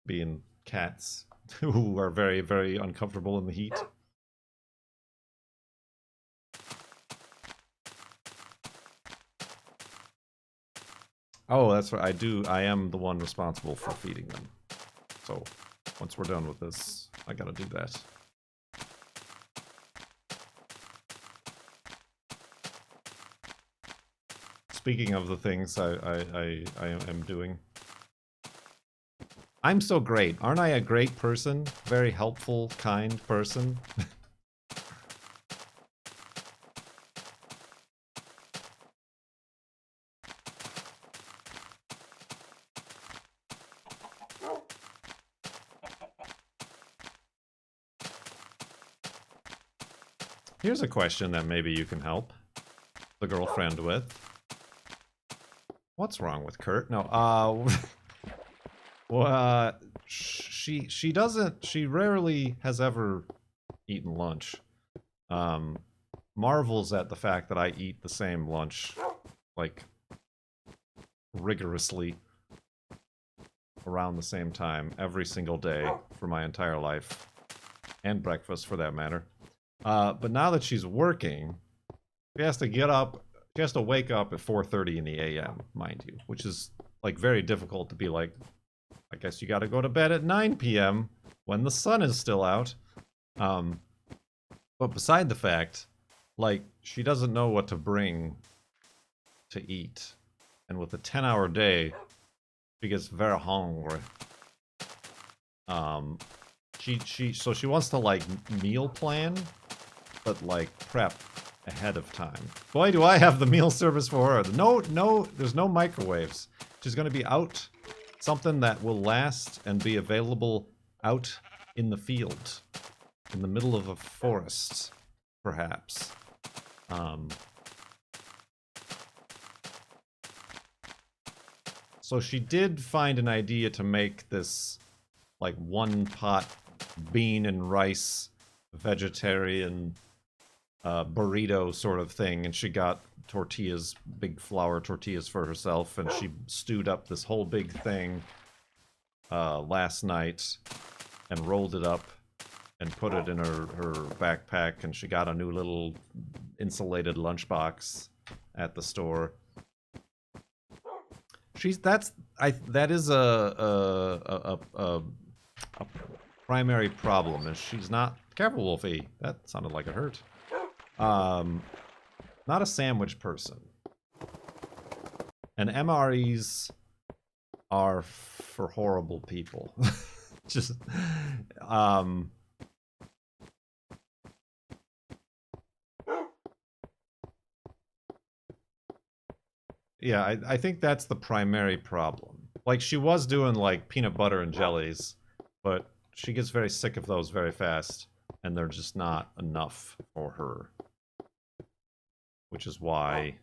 Speaker 1: being cats who are very, very uncomfortable in the heat. Oh, that's what I do. I am the one responsible for feeding them. So, once we're done with this, I gotta do that. Speaking of the things I am doing. I'm so great. Aren't I a great person? Very helpful, kind person? Here's a question that maybe you can help the girlfriend with. What's wrong with Kurt? No, well, she rarely has ever eaten lunch. Marvels at the fact that I eat the same lunch, like, rigorously around the same time every single day for my entire life. And breakfast, for that matter. But now that she's working, she has to get up. She has to wake up at 4:30 in the a.m., mind you, which is, like, very difficult to be like, I guess you gotta go to bed at 9 p.m. when the sun is still out. But beside the fact, like, she doesn't know what to bring to eat. And with a 10-hour day, she gets very hungry. So she wants to, like, meal plan, but, like, prep ahead of time. Boy, do I have the meal service for her. No, there's no microwaves. She's going to be out, something that will last and be available out in the field, in the middle of a forest, perhaps. So she did find an idea to make this, like, one-pot bean and rice vegetarian burrito sort of thing, and she got tortillas, big flour tortillas for herself, and she stewed up this whole big thing last night and rolled it up and put it in her backpack, and she got a new little insulated lunchbox at the store. That is a primary problem, is she's not Careful, Wolfie. That sounded like it hurt. Not a sandwich person. And MREs are for horrible people. Just, yeah, I think that's the primary problem. Like, she was doing, like, peanut butter and jellies, but she gets very sick of those very fast, and they're just not enough for her. Which is why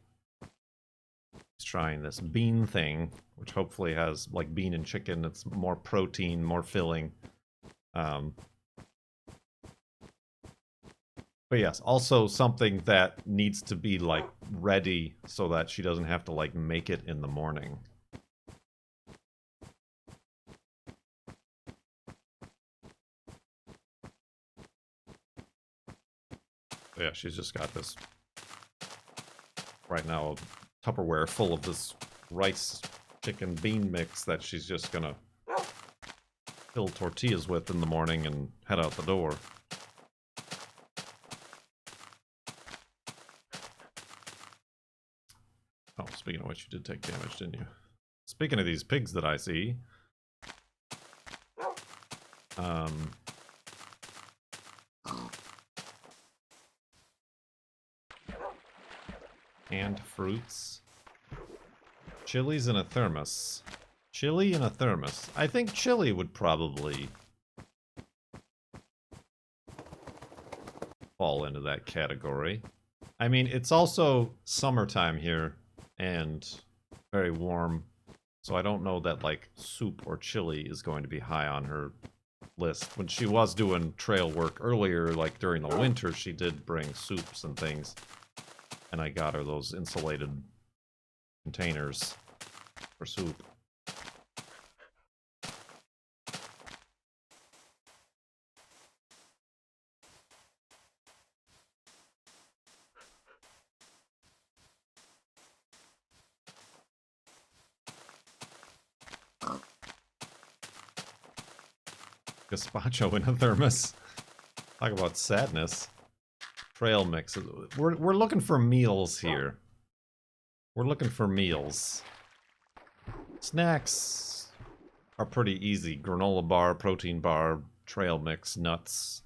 Speaker 1: he's trying this bean thing, which hopefully has, like, bean and chicken. It's more protein, more filling. But yes, also something that needs to be, like, ready so that she doesn't have to, like, make it in the morning. But yeah, she's just got this, right now, a Tupperware full of this rice chicken bean mix that she's just gonna fill tortillas with in the morning and head out the door. Oh, speaking of which, you did take damage, didn't you? Speaking of these pigs that I see, canned fruits, chilies in a thermos. Chili in a thermos. I think chili would probably fall into that category. I mean, it's also summertime here and very warm, so I don't know that, like, soup or chili is going to be high on her list. When she was doing trail work earlier, like during the winter, she did bring soups and things, and I got her those insulated containers for soup. Gazpacho in a thermos. Talk about sadness. Trail mixes. We're looking for meals here. We're looking for meals. Snacks are pretty easy. Granola bar, protein bar, trail mix, nuts.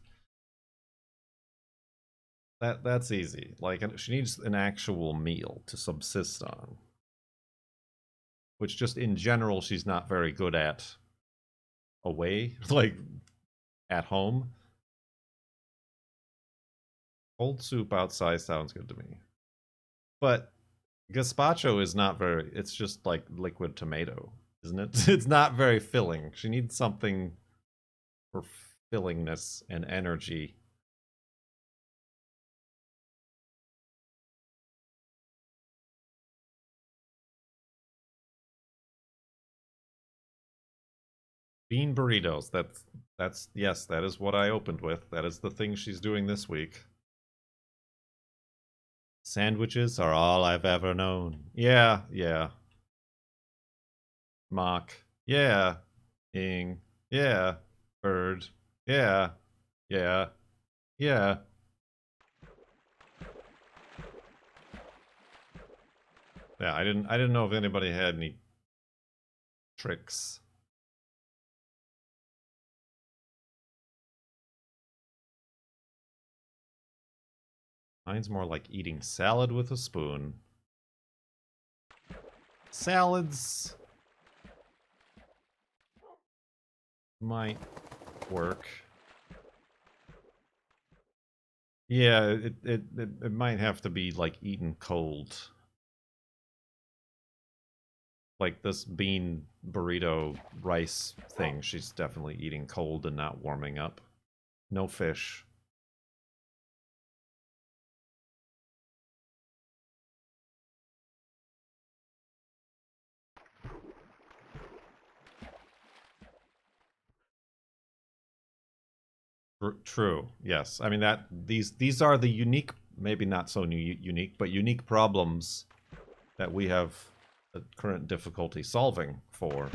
Speaker 1: That's easy. Like, she needs an actual meal to subsist on. Which just in general she's not very good at away, like at home. Cold soup outside sounds good to me. But gazpacho is not very, it's just like liquid tomato, isn't it? It's not very filling. She needs something for fillingness and energy. Bean burritos. That's yes, that is what I opened with. That is the thing she's doing this week. Sandwiches are all I've ever known. Yeah, yeah. Mock. Yeah. Ing. Yeah. Bird. Yeah. Yeah. Yeah. Yeah, I didn't know if anybody had any tricks. Mine's more like eating salad with a spoon. Salads might work. Yeah, it might have to be like eaten cold. Like this bean burrito rice thing, she's definitely eating cold and not warming up. No fish. True. Yes. I mean that these are the unique, maybe not so unique, but unique problems that we have the current difficulty solving for.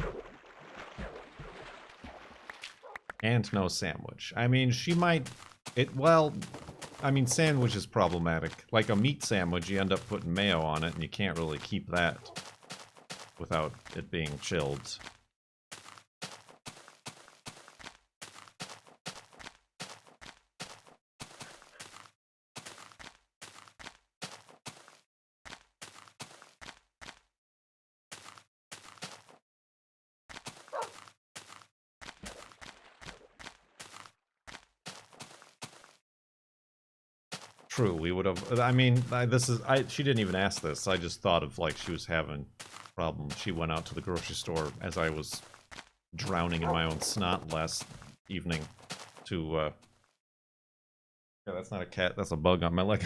Speaker 1: And no sandwich. I mean, she might Well, I mean, sandwich is problematic. Like a meat sandwich, you end up putting mayo on it, and you can't really keep that without it being chilled. True, we would have. I mean, she didn't even ask this. I just thought of like she was having problems. She went out to the grocery store as I was drowning in my own snot last evening to. Yeah, that's not a cat. That's a bug on my leg.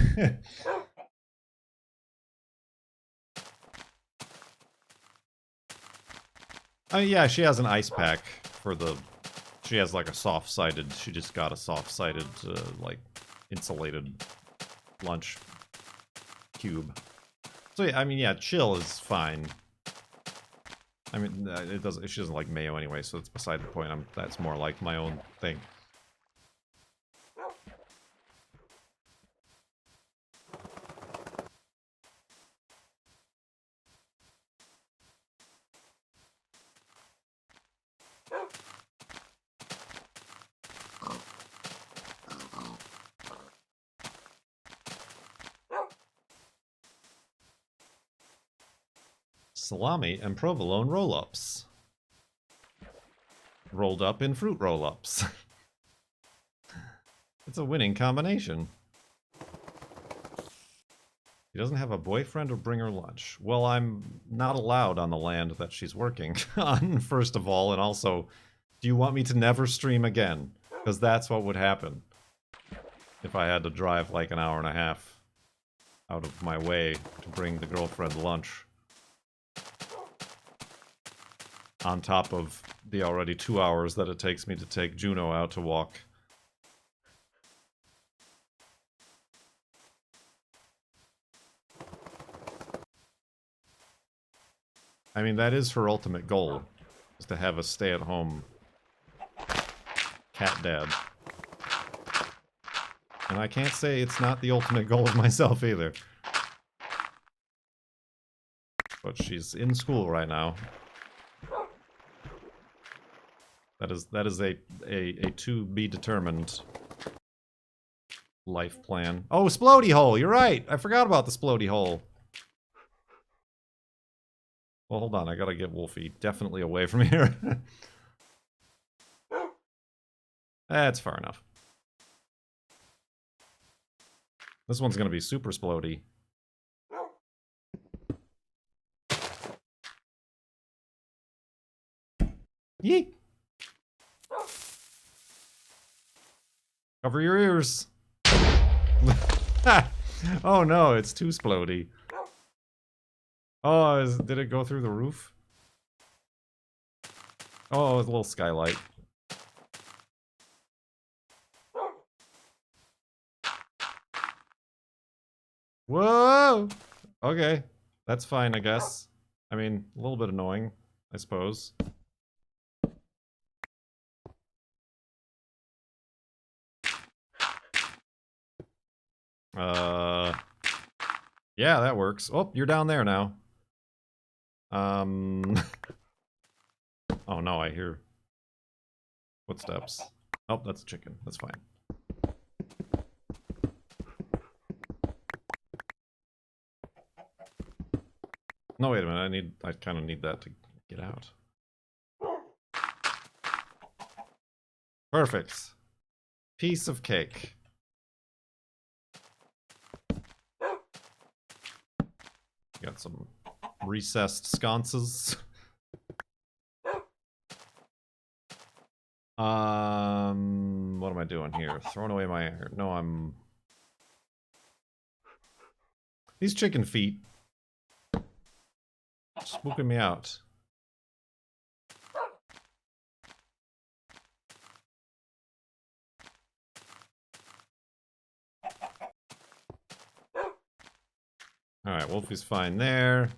Speaker 1: Yeah, she has an ice pack for the. She has like a soft-sided. She just got a soft-sided, like insulated lunch cube. So yeah, I mean, yeah, chill is fine. I mean, it doesn't. She doesn't like mayo anyway, so it's beside the point. That's more like my own thing. Salami and provolone roll-ups. Rolled up in fruit roll-ups. It's a winning combination. She doesn't have a boyfriend to bring her lunch. Well, I'm not allowed on the land that she's working on, first of all, and also, do you want me to never stream again? Because that's what would happen if I had to drive like an hour and a half out of my way to bring the girlfriend lunch. On top of the already 2 hours that it takes me to take Juno out to walk. I mean, that is her ultimate goal, is to have a stay-at-home cat dad. And I can't say it's not the ultimate goal of myself either. But she's in school right now. That is a to be determined life plan. Oh, Splody hole! You're right! I forgot about the Splody hole. Well, hold on. I gotta get Wolfie definitely away from here. That's far enough. This one's gonna be super Splody. Yeet! Cover your ears! Oh no, it's too Splody. Oh, did it go through the roof? Oh, it's a little skylight. Whoa! Okay, that's fine, I guess. I mean, a little bit annoying, I suppose. Yeah, that works. Oh, you're down there now. Oh no, I hear footsteps. Oh, that's a chicken. That's fine. No, wait a minute. I kind of need that to get out. Perfect. Piece of cake. Got some recessed sconces. What am I doing here? Throwing away my... No, I'm... These chicken feet. Spooking me out. Alright, Wolfie's fine there.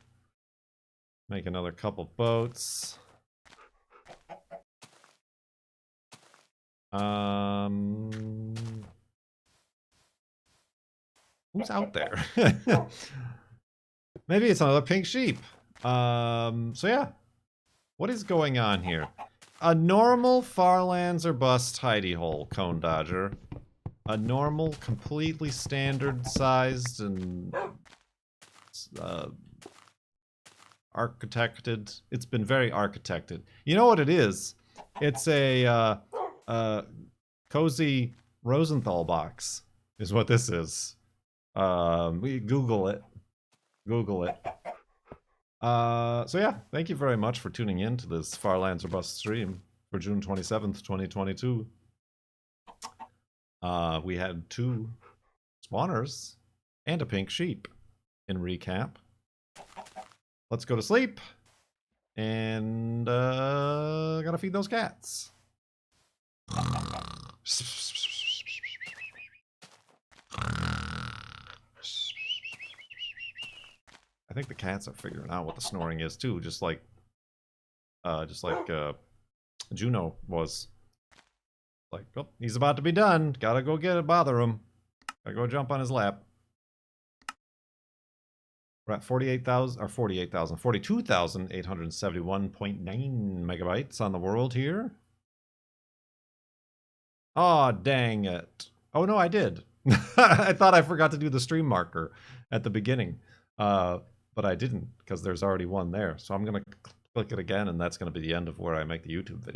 Speaker 1: Make another couple boats. Who's out there? Maybe it's another pink sheep. So yeah. What is going on here? A normal Farlands or Bust hidey hole, Cone Dodger. A normal, completely standard sized and architected. It's been very architected. You know what it is? It's a cozy Rosenthal box is what this is. We Google it. Google it. So yeah, thank you very much for tuning in to this Farlands or Bust stream for June 27th, 2022. We had 2 spawners and a pink sheep in recap. Let's go to sleep. And gotta feed those cats. I think the cats are figuring out what the snoring is too, just like Juno was. Like, oh, he's about to be done. Gotta go get it, bother him. Gotta go jump on his lap. We're at 42,871.9 megabytes on the world here. Aw, dang it. Oh, no, I did. I thought I forgot to do the stream marker at the beginning. But I didn't, because there's already one there. So I'm going to click it again, and that's going to be the end of where I make the YouTube video.